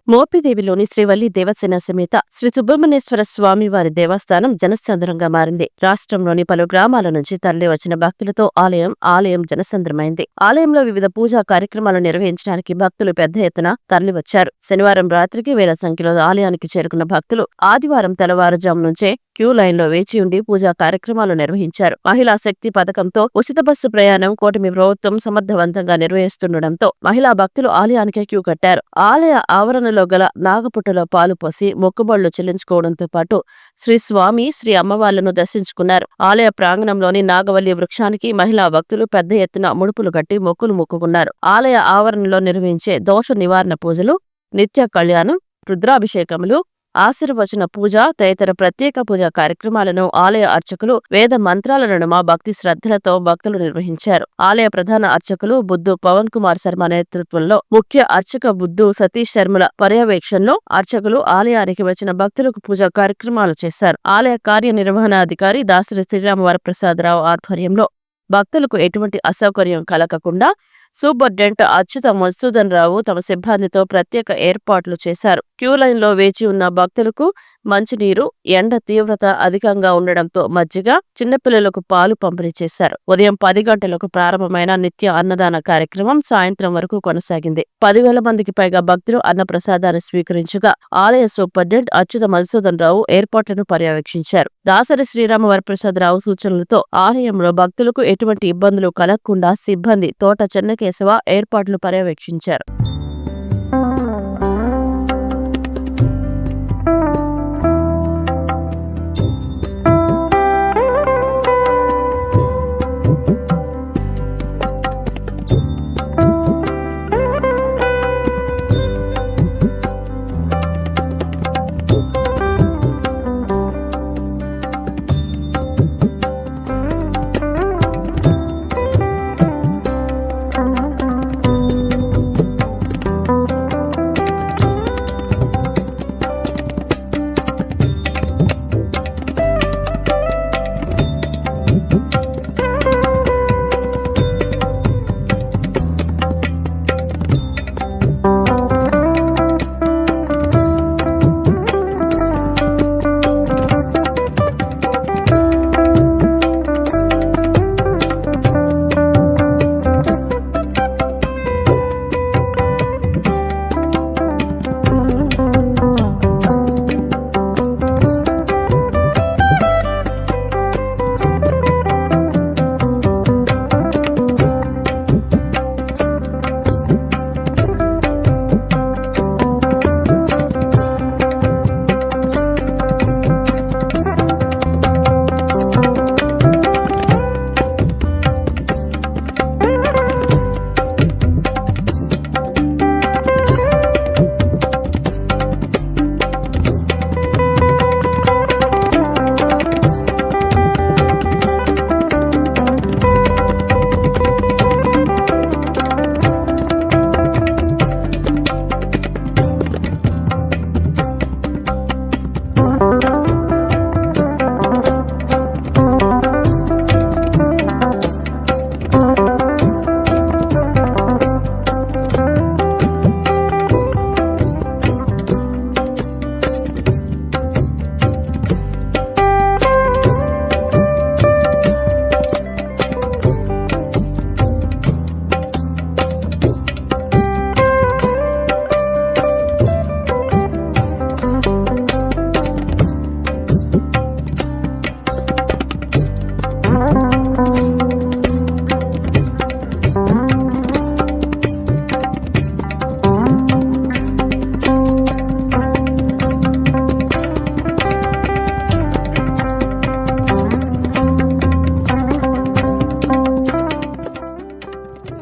మోపిదేవిలోని శ్రీవల్లి దేవసేన సమేత శ్రీ సుబ్రహ్మణ్యేశ్వర స్వామి వారి దేవస్థానం జనసంద్రంగా మారింది. రాష్ట్రంలోని పలు గ్రామాల నుంచి తరలివచ్చిన భక్తులతో ఆలయం జనసంద్రమైంది. ఆలయంలో వివిధ పూజా కార్యక్రమాలు నిర్వహించడానికి భక్తులు పెద్ద ఎత్తున తరలివచ్చారు. శనివారం రాత్రికి వేల సంఖ్యలో ఆలయానికి చేరుకున్న భక్తులు ఆదివారం తెల్లవారుజాము నుంచే క్యూ లైన్లో వేచి ఉండి పూజా కార్యక్రమాలు నిర్వహించారు. మహిళా శక్తి పథకంతో ఉచిత బస్సు ప్రయాణం కూటమి ప్రభుత్వం సమర్థవంతంగా నిర్వహిస్తుండటంతో మహిళా భక్తులు ఆలయానికి క్యూ కట్టారు. ఆలయ ఆవరణలో గల నాగపుట్టలో పాలు పోసి మొక్కుబళ్లు చెల్లించుకోవడంతో పాటు శ్రీ స్వామి, శ్రీ అమ్మవార్లను దర్శించుకున్నారు. ఆలయ ప్రాంగణంలోని నాగవల్లి వృక్షానికి మహిళా భక్తులు పెద్ద ఎత్తున ముడుపులు కట్టి మొక్కులు మొక్కుకున్నారు. ఆలయ ఆవరణలో నిర్వహించే దోష నివారణ పూజలు, నిత్య కళ్యాణం, రుద్రాభిషేకములు, ఆశీర్వచన పూజ తదితర ప్రత్యేక పూజా కార్యక్రమాలను ఆలయ అర్చకులు వేద మంత్రాల నడుమ భక్తి శ్రద్ధలతో భక్తులు నిర్వహించారు. ఆలయ ప్రధాన అర్చకులు బుద్ధు పవన్ కుమార్ శర్మ నేతృత్వంలో, ముఖ్య అర్చక బుద్ధు సతీష్ శర్మల పర్యవేక్షణలో అర్చకులు ఆలయానికి వచ్చిన భక్తులకు పూజా కార్యక్రమాలు చేశారు. ఆలయ కార్యనిర్వహణాధికారి దాసరి శ్రీరామవరప్రసాదరావు ఆధ్వర్యంలో భక్తులకు ఎటువంటి అసౌకర్యం కలగకుండా సూపరింటెండెంట్ అచ్యుత మధుసూదన్ రావు తమ సిబ్బందితో ప్రత్యేక ఏర్పాట్లు చేశారు. క్యూ లైన్లో వేచి ఉన్న భక్తులకు మంచినీరు, ఎండ తీవ్రత అధికంగా ఉండడంతో మజ్జిగ, చిన్నపిల్లలకు పాలు పంపిణీ చేశారు. ఉదయం 10 గంటలకు ప్రారంభమైన నిత్య అన్నదాన కార్యక్రమం సాయంత్రం వరకు కొనసాగింది. 10,000 మందికి పైగా భక్తులు అన్నప్రసాదాన్ని స్వీకరించగా ఆలయ సూపరింటెండెంట్ అచ్యుత మధుసూదన్ రావు ఏర్పాట్లను పర్యవేక్షించారు. దాసరి శ్రీరామవరప్రసాదరావు సూచనలతో ఆలయంలో భక్తులకు ఎటువంటి ఇబ్బందులు కలగకుండా సిబ్బంది తోట చెన్నకేశవ ఏర్పాట్లు పర్యవేక్షించారు.